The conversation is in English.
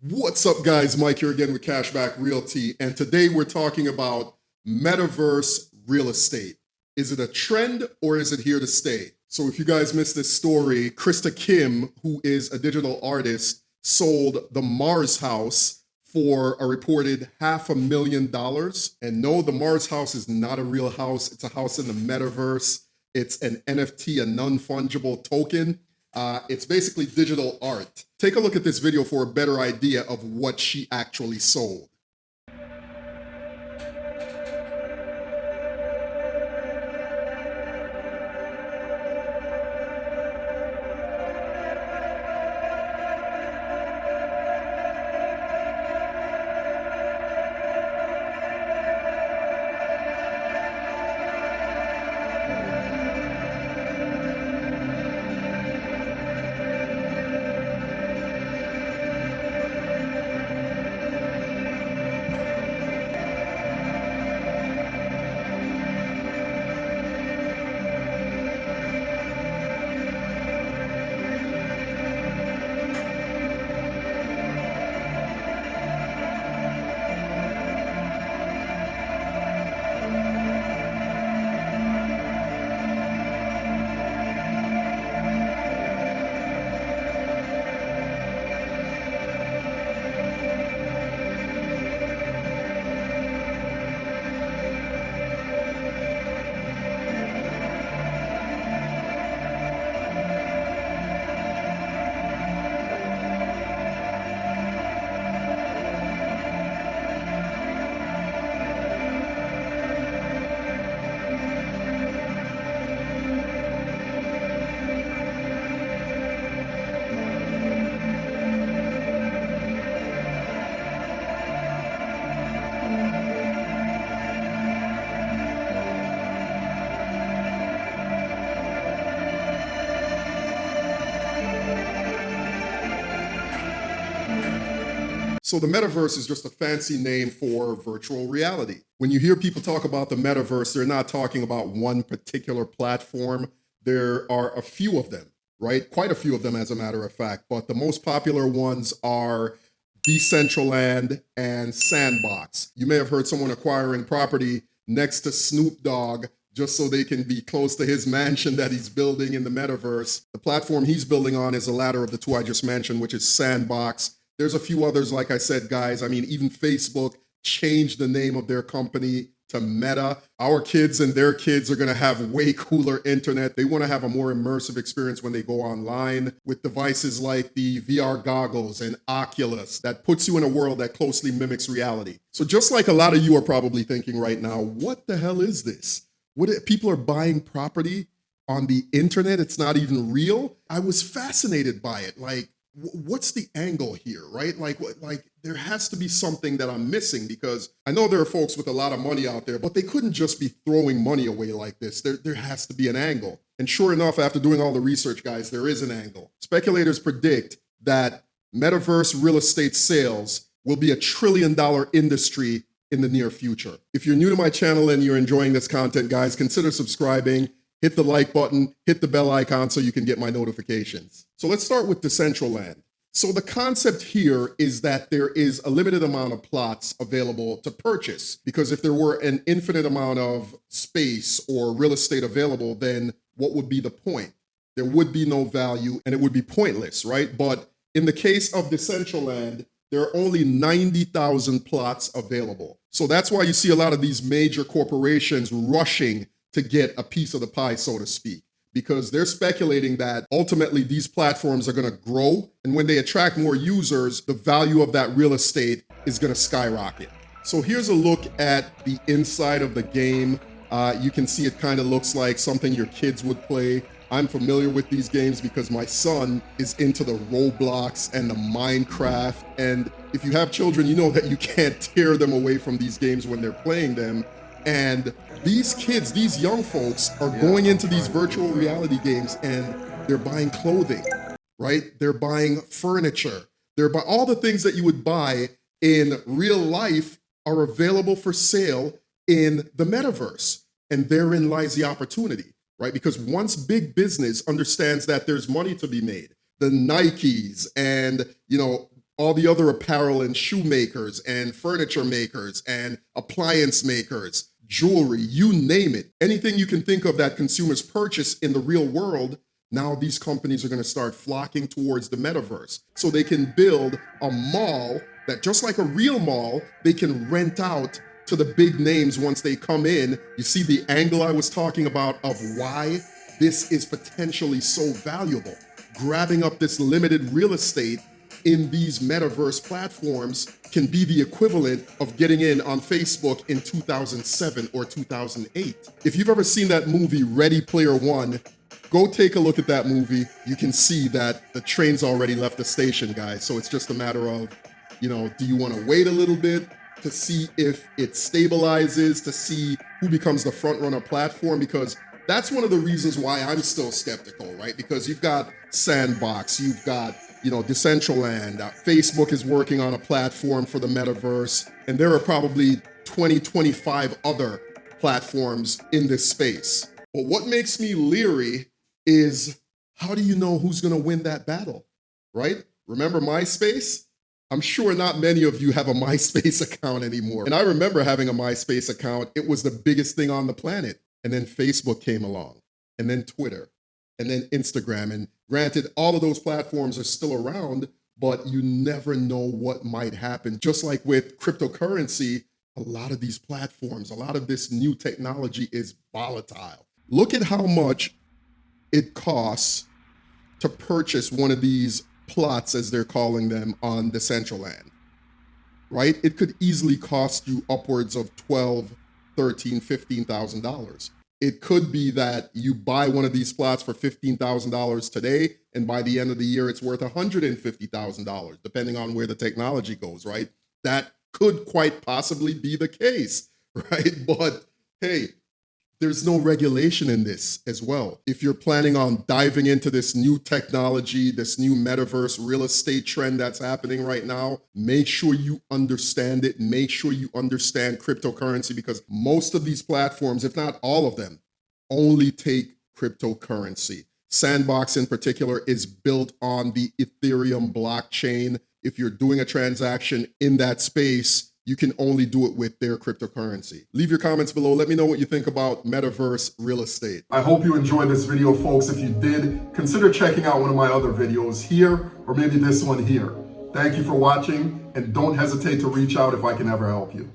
What's up, guys? Mike here again with Cashback Realty, and today we're talking about Metaverse real estate. Is it a trend or is it here to stay? So if you guys missed this story, Krista Kim, who is a digital artist, sold the Mars house for a reported $500,000. And no, the Mars house is not a real house. It's a house in the Metaverse. It's an NFT, a non-fungible token. It's basically digital art. Take a look at this video for a better idea of what she actually sold. So the metaverse is just a fancy name for virtual reality. When you hear people talk about the metaverse, they're not talking about one particular platform. There are a few of them, right? Quite a few of them, as a matter of fact. But the most popular ones are Decentraland and Sandbox. You may have heard someone acquiring property next to Snoop Dogg just so they can be close to his mansion that he's building in the metaverse. The platform he's building on is the latter of the two I just mentioned, which is Sandbox. There's a few others, like I said, guys. I mean, even Facebook changed the name of their company to Meta. Our kids and their kids are going to have way cooler internet. They want to have a more immersive experience when they go online with devices like the VR goggles and Oculus that puts you in a world that closely mimics reality. So just like a lot of you are probably thinking right now, what the hell is this? People are buying property on the internet? It's not even real. I was fascinated by it. Like, what's the angle here, right? Like there has to be something that I'm missing, because I know there are folks with a lot of money out there, but they couldn't just be throwing money away like this. There has to be an angle. And sure enough, after doing all the research, guys, there is an angle. Speculators predict that metaverse real estate sales will be $1 trillion industry in the near future. If you're new to my channel and you're enjoying this content, guys, consider subscribing. Hit the like button, hit the bell icon so you can get my notifications. So let's start with Decentraland. So the concept here is that there is a limited amount of plots available to purchase, because if there were an infinite amount of space or real estate available, then what would be the point? There would be no value and it would be pointless, right? But in the case of Decentraland, there are only 90,000 plots available. So that's why you see a lot of these major corporations rushing to get a piece of the pie, so to speak, because they're speculating that ultimately these platforms are going to grow. And when they attract more users, the value of that real estate is going to skyrocket. So here's a look at the inside of the game. You can see it kind of looks like something your kids would play. I'm familiar with these games because my son is into the Roblox and the Minecraft. And if you have children, you know that you can't tear them away from these games when they're playing them. And these kids, these young folks are going into these virtual reality games and they're buying clothing, right? They're buying furniture. They're buying all the things that you would buy in real life are available for sale in the metaverse. And therein lies the opportunity, right? Because once big business understands that there's money to be made, the Nikes and, all the other apparel and shoe makers and furniture makers and appliance makers, jewelry, you name it. Anything you can think of that consumers purchase in the real world, now these companies are going to start flocking towards the metaverse. So they can build a mall that, just like a real mall, they can rent out to the big names once they come in. You see the angle I was talking about of why this is potentially so valuable. Grabbing up this limited real estate in these metaverse platforms can be the equivalent of getting in on Facebook in 2007 or 2008. If you've ever seen that movie Ready Player One, go take a look at that movie. You can see that the train's already left the station, guys. So it's just a matter of, do you want to wait a little bit to see if it stabilizes, to see who becomes the front runner platform? Because that's one of the reasons why I'm still skeptical, right? Because you've got Sandbox, you've got, Decentraland, Facebook is working on a platform for the metaverse, and there are probably 20, 25 other platforms in this space. But what makes me leery is, how do you know who's going to win that battle, right? Remember MySpace? I'm sure not many of you have a MySpace account anymore. And I remember having a MySpace account. It was the biggest thing on the planet. And then Facebook came along, and then Twitter, and then Instagram. And granted, all of those platforms are still around, but you never know what might happen. Just like with cryptocurrency, a lot of these platforms, a lot of this new technology is volatile. Look at how much it costs to purchase one of these plots, as they're calling them, on Decentraland, right? It could easily cost you upwards of $12,000, $13,000, $15,000. It could be that you buy one of these plots for $15,000 today, and by the end of the year, it's worth $150,000, depending on where the technology goes, right? That could quite possibly be the case, right? But hey, there's no regulation in this as well. If you're planning on diving into this new technology, this new metaverse real estate trend that's happening right now, make sure you understand it. Make sure you understand cryptocurrency, because most of these platforms, if not all of them, only take cryptocurrency. Sandbox in particular is built on the Ethereum blockchain. If you're doing a transaction in that space, you can only do it with their cryptocurrency. Leave your comments below. Let me know what you think about metaverse real estate. I hope you enjoyed this video, folks. If you did, consider checking out one of my other videos here, or maybe this one here. Thank you for watching, and don't hesitate to reach out if I can ever help you.